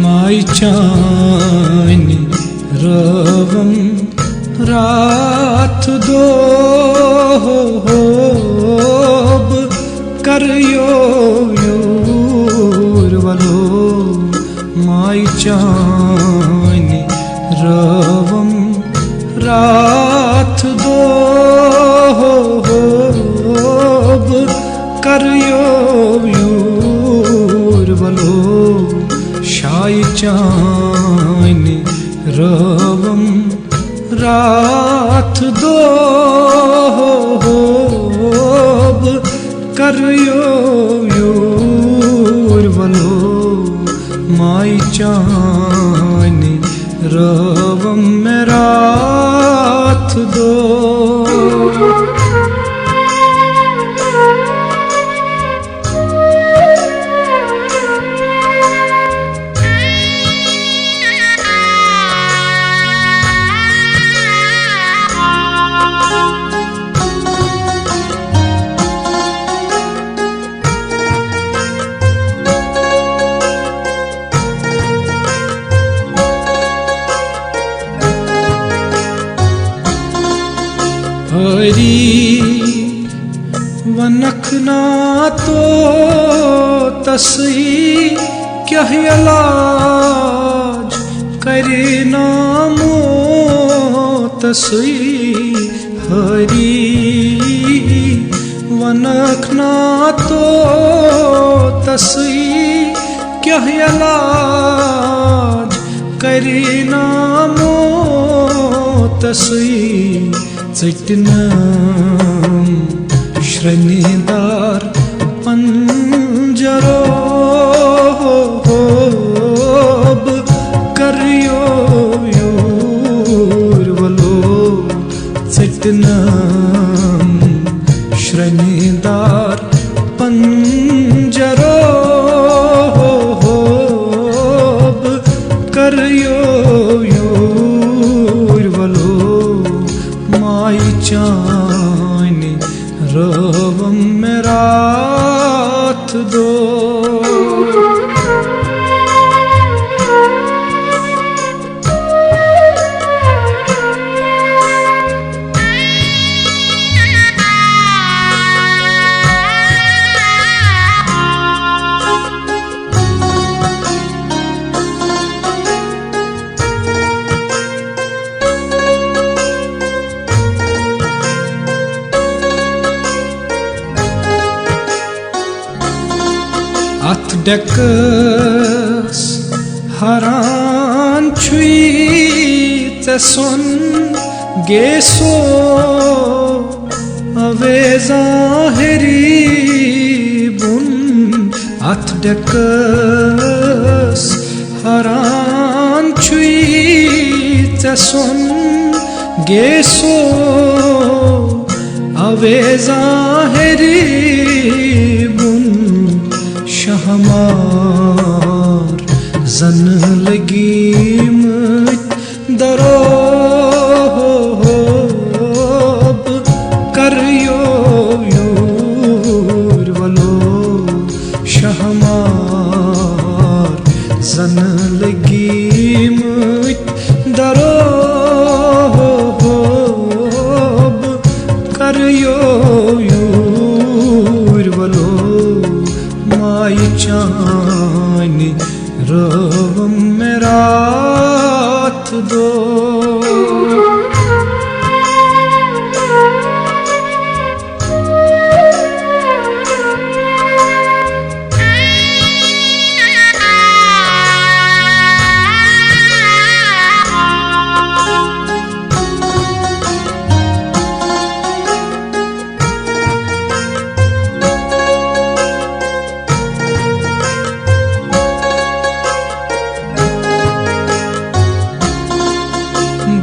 माई चानि रवम रात दो होब करयो यूरवलो माई चानि रवम रात दो होब करयो यूरवलो शाई चानि रवम रात दो होब करयो यूरवलो माई चानि रवम रात दो। हरी वनखना तो तसई क्या इलाज करे नामो तसई हरी वनखना तो तसई क्या इलाज करे नामो तसई चटनम श्रनिदार पंजरो होब करयो यूरवलो चटनम श्रनिदार पंजरो होब करयो यूरवलो माई चानि रवम रात दो। अथ डकस हरान छुई तसन गेसो अवे ज़ाहिरी बुन अथ डकस हरान छुई तसन गेसो अवे ज़ाहिरी बुन शहमार जन लगी मुझ दरो होब करयो यूरवलो शहमार जन लगी मुझ दरो होब करयो यूरवलो माई चानि रवम रात दो।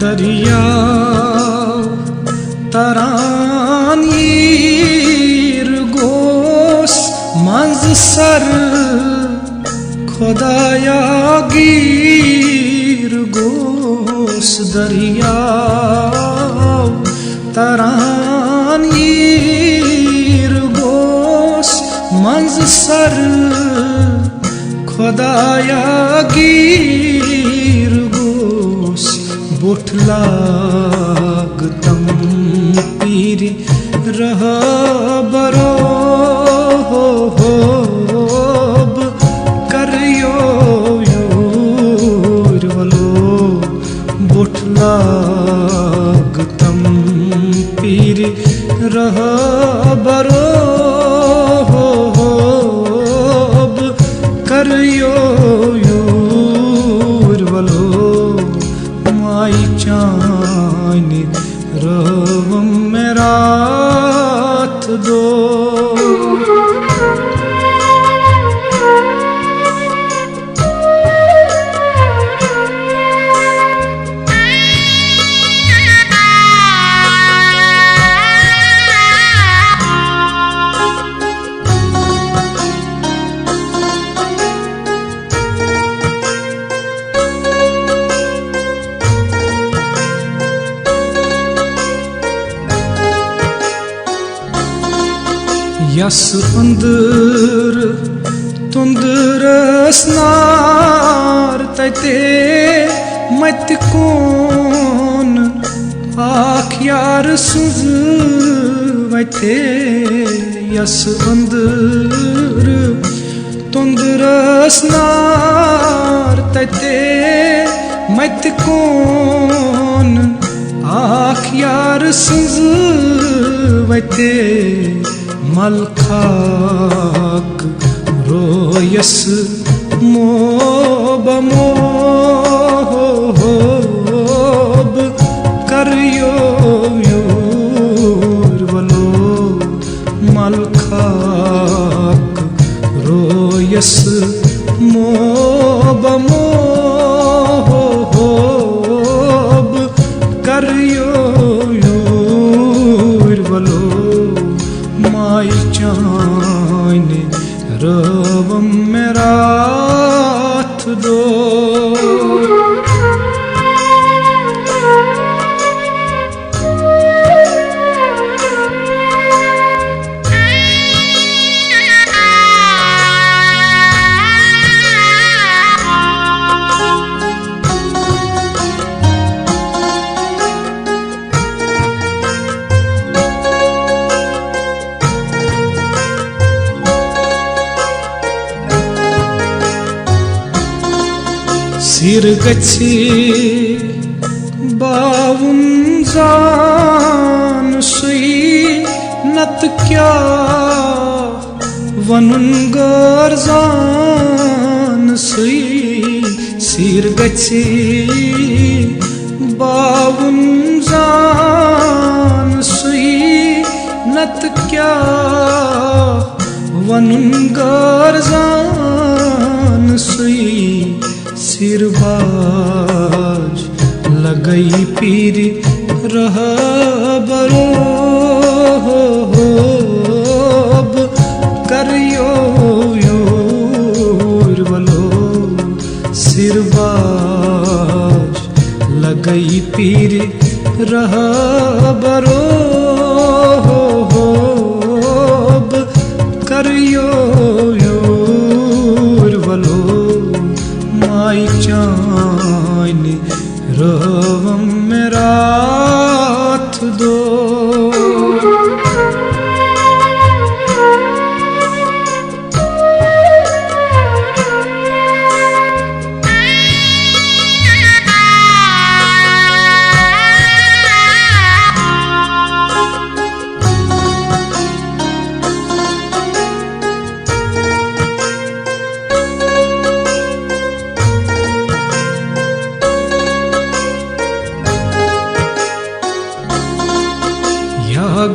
दरिया तरानीर गोस मंज सर खुदाया गिर गोस दरिया तरानीर गोस मंज sir Khodaya gir gos bot lagtam piri raha baro hob karyo yur valo bot lagtam piri raha baro करयो यूर वलो माई चानी रवम में रात दो Yas andır tunduras nar taite mat kon ak yar suz vaite yas andır tunduras nar taite mat kon ak yar suz vaite Malkhak royas mob mob karyo yur valo Malkhak royas mob mob karyo yur valo माई चाने रवम में रात दो सिर गच्छी बावुन जान सुई नत क्या वनुन गर्जान सुई सिर गच्छी बावुन जान सुई नत क्या वनुन गर्जान सुई सिरबाज लगई पीर रह बरो करयो यूर वलो सिरबाज लगई पीर रह बरो करयो यूर वलो माई चाने रवम में रात दो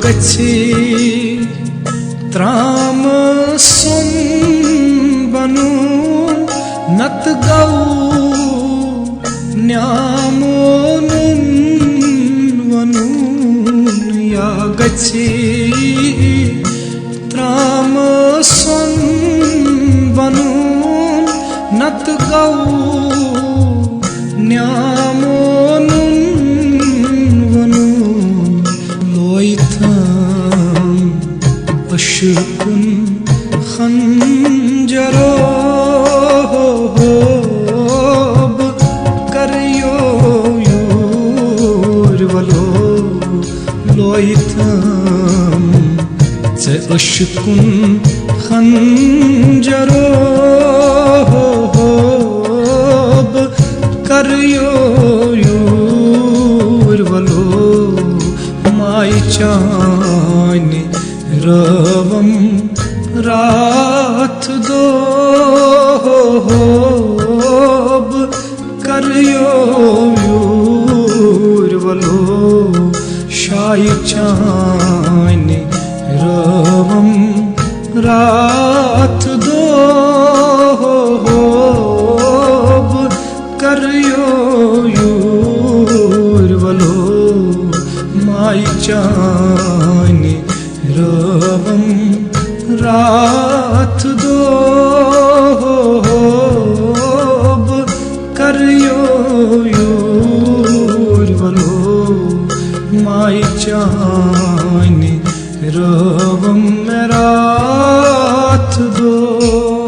गच्छी त्राम सुन बनु नत गौ न्यामो नुन वनु या गच्छी त्राम सुन बनु नत गौ न्यामो नुन वनु अशकुन खंजरो शिकुन खंजरो करियो यूर्वलो माई चाने रवम रात दो करियो यूर्वलो शाई चाने रवम रात दो करियो यूर्वलो माई चाने रवम रात दो करियो यूर्वलो माई चाने रवम रात दो।